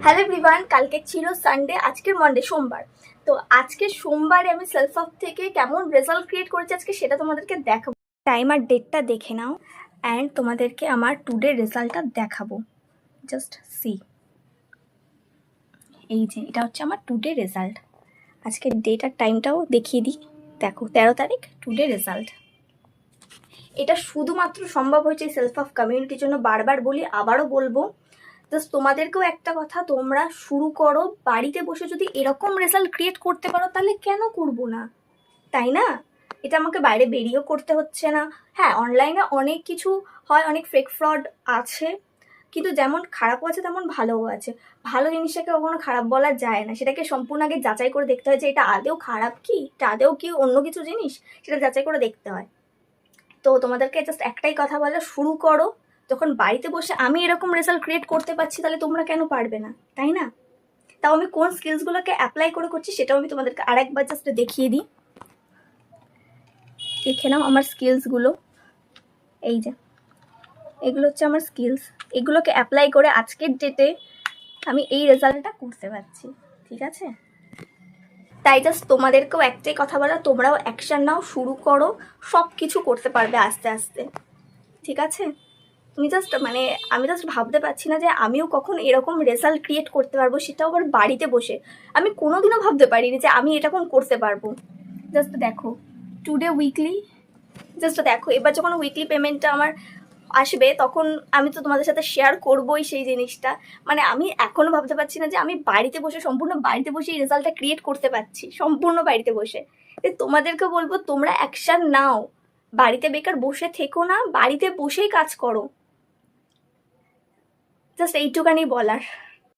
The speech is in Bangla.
হ্যালো এভরিওয়ান, কালকে ছিল সানডে, আজকের মন্ডে সোমবার। তো আজকে সোমবারে আমি সেলফ অফ থেকে কেমন রেজাল্ট ক্রিয়েট করেছি আজকে সেটা তোমাদেরকে দেখাবো। টাইম আর ডেটটা দেখে নাও অ্যান্ড তোমাদেরকে আমার টুডে রেজাল্টটা দেখাবো। জাস্ট সি, এই যে এটা হচ্ছে আমার টুডে রেজাল্ট। আজকের ডেট আর টাইমটাও দেখিয়ে দিই। দেখো 13 তারিখ টুডে রেজাল্ট। এটা শুধুমাত্র সম্ভব হয়েছে সেলফ অফ কমিউনিটির জন্য। বারবার বলি, আবারও বলবো, জাস্ট তোমাদেরকেও একটা কথা, তোমরা শুরু করো। বাড়িতে বসে যদি এরকম রেজাল্ট ক্রিয়েট করতে পারো তাহলে কেন করবো না, তাই না? এটা আমাকে বাইরে বেরিয়েও করতে হচ্ছে না। হ্যাঁ, অনলাইনে অনেক কিছু হয়, অনেক ফেক ফ্রড আছে, কিন্তু যেমন খারাপও আছে তেমন ভালোও আছে। ভালো জিনিসটাকে কখনো খারাপ বলা যায় না, সেটাকে সম্পূর্ণ আগে যাচাই করে দেখতে হয় যে এটা আদেও খারাপ কি, এটা আদেও কি অন্য কিছু জিনিস, সেটা যাচাই করে দেখতে হয়। তো তোমাদেরকে জাস্ট একটাই কথা বলো, শুরু করো। যখন বাড়িতে বসে আমি এরকম রেজাল্ট ক্রিয়েট করতে পারছি, তাহলে তোমরা কেন পারবে না, তাই না? তাও আমি কোন স্কিলসগুলোকে অ্যাপ্লাই করে করছি সেটাও আমি তোমাদেরকে আরেকবার জাস্ট দেখিয়ে দিই। দেখে নাও আমার স্কিলসগুলো, এই যে এগুলো হচ্ছে আমার স্কিলস। এগুলোকে অ্যাপ্লাই করে আজকের ডেটে আমি এই রেজাল্টটা করতে পারছি, ঠিক আছে? তাই জাস্ট তোমাদেরকেও একটাই কথা বলো, তোমরাও অ্যাকশান নাও, শুরু করো, সব কিছু করতে পারবে আস্তে আস্তে, ঠিক আছে? আমি জাস্ট ভাবতে পারছি না যে আমিও কখন এরকম রেজাল্ট ক্রিয়েট করতে পারবো, সেটাও আবার বাড়িতে বসে। আমি কোনোদিনও ভাবতে পারিনি যে আমি এরকম করতে পারবো। জাস্ট দেখো, টুডে উইকলি, জাস্ট দেখো, এবার যখন উইকলি পেমেন্টটা আমার আসবে তখন আমি তো তোমাদের সাথে শেয়ার করবোই সেই জিনিসটা। আমি এখনও ভাবতে পারছি না যে আমি বাড়িতে বসে, সম্পূর্ণ বাড়িতে বসে এই রেজাল্টটা ক্রিয়েট করতে পারছি, সম্পূর্ণ বাড়িতে বসে। তোমাদেরকে বলবো, তোমরা অ্যাকশান নাও, বাড়িতে বেকার বসে থেকো না, বাড়িতে বসেই কাজ করো। জাস্ট এইটুকানি বলার।